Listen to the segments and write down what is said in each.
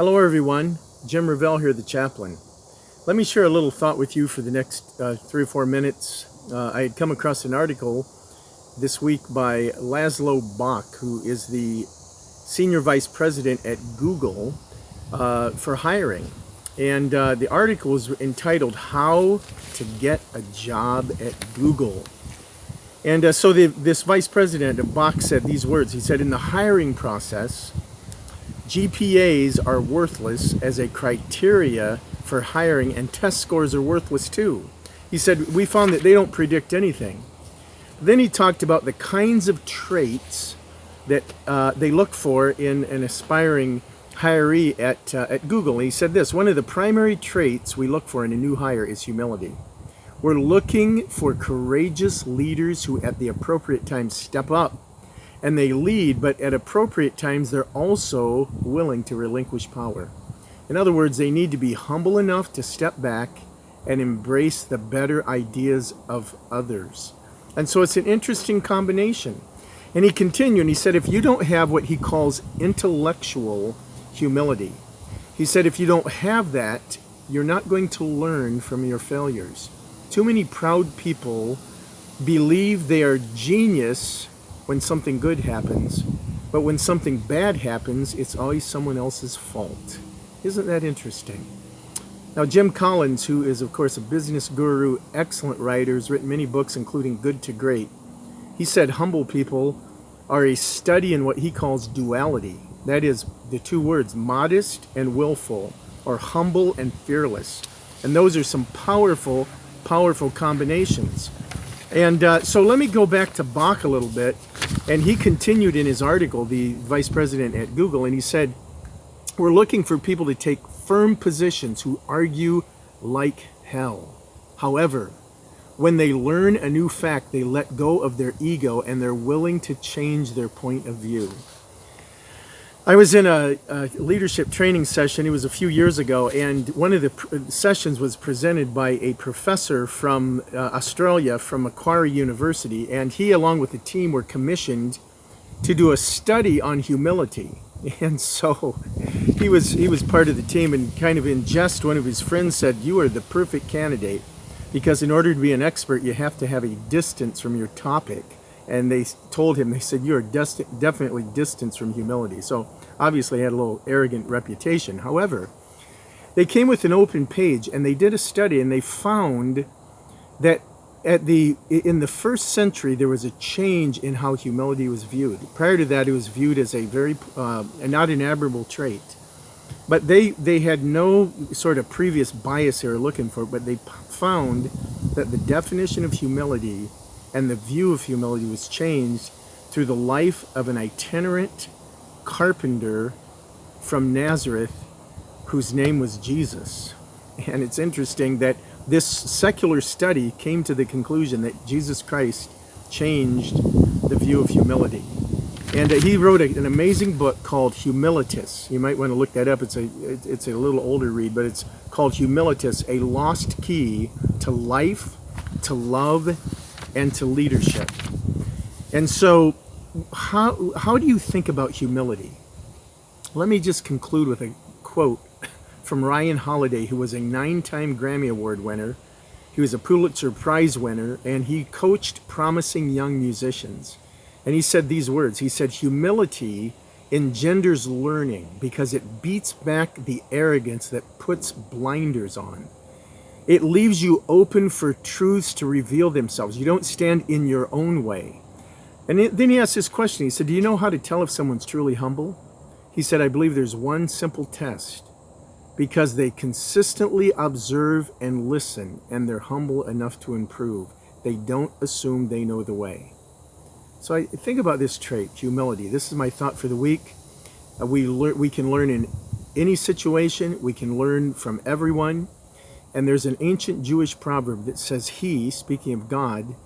Hello everyone, Jim Revell here, the chaplain. Let me share a little thought with you for the next 3 or 4 minutes. I had come across an article this week by Laszlo Bock, who is the Senior Vice President at Google for hiring. And the article is entitled, How to Get a Job at Google. And so this Vice President, Bock, said these words. He said, in the hiring process, GPAs are worthless as a criteria for hiring, and test scores are worthless too. He said, we found that they don't predict anything. Then he talked about the kinds of traits that they look for in an aspiring hiree at Google. He said this, one of the primary traits we look for in a new hire is humility. We're looking for courageous leaders who at the appropriate time step up and they lead, but at appropriate times they're also willing to relinquish power. In other words, they need to be humble enough to step back and embrace the better ideas of others. And so it's an interesting combination. And he continued and he said, if you don't have what he calls intellectual humility, he said, if you don't have that, you're not going to learn from your failures. Too many proud people believe they are genius when something good happens, but when something bad happens, it's always someone else's fault. Isn't that interesting? Now, Jim Collins, who is, of course, a business guru, excellent writer, has written many books, including Good to Great. He said humble people are a study in what he calls duality. That is, the two words, modest and willful, or humble and fearless. And those are some powerful combinations. And so let me go back to Bock a little bit. And he continued in his article, the vice president at Google, and he said, we're looking for people to take firm positions who argue like hell. However, when they learn a new fact, they let go of their ego and they're willing to change their point of view. I was in a leadership training session, it was a few years ago, and one of the sessions was presented by a professor from Australia, from Macquarie University, and he, along with the team, were commissioned to do a study on humility. And so he was part of the team, and kind of in jest, one of his friends said, you are the perfect candidate, because in order to be an expert, you have to have a distance from your topic. And they told him, they said, you're definitely distanced from humility. So obviously he had a little arrogant reputation. However, they came with an open page and they did a study, and they found that in the first century there was a change in how humility was viewed. Prior to that, it was viewed as a very not an admirable trait. But they had no sort of previous bias they were looking for, but they found that the definition of humility and the view of humility was changed through the life of an itinerant carpenter from Nazareth whose name was Jesus. And it's interesting that this secular study came to the conclusion that Jesus Christ changed the view of humility. And he wrote an amazing book called Humilitas. You might want to look that up. It's a little older read, but it's called Humilitas, a lost key to life, to love, and to leadership. And so how do you think about humility? Let me just conclude with a quote from Ryan Holiday, who was a 9-time Grammy Award winner. He was a Pulitzer Prize winner, and he coached promising young musicians. And he said these words. He said, humility engenders learning because it beats back the arrogance that puts blinders on. It leaves you open for truths to reveal themselves. You don't stand in your own way. And then he asked this question. He said, do you know how to tell if someone's truly humble? He said, I believe there's one simple test. Because they consistently observe and listen, and they're humble enough to improve. They don't assume they know the way. So I think about this trait, humility. This is my thought for the week. We can learn in any situation. We can learn from everyone. And there's an ancient Jewish proverb that says he, speaking of God,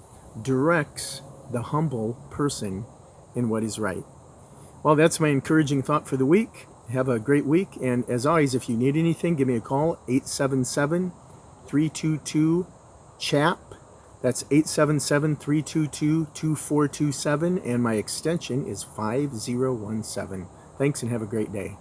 directs the humble person in what is right. Well, that's my encouraging thought for the week. Have a great week. And as always, if you need anything, give me a call, 877-322-CHAP. That's 877-322-2427. And my extension is 5017. Thanks and have a great day.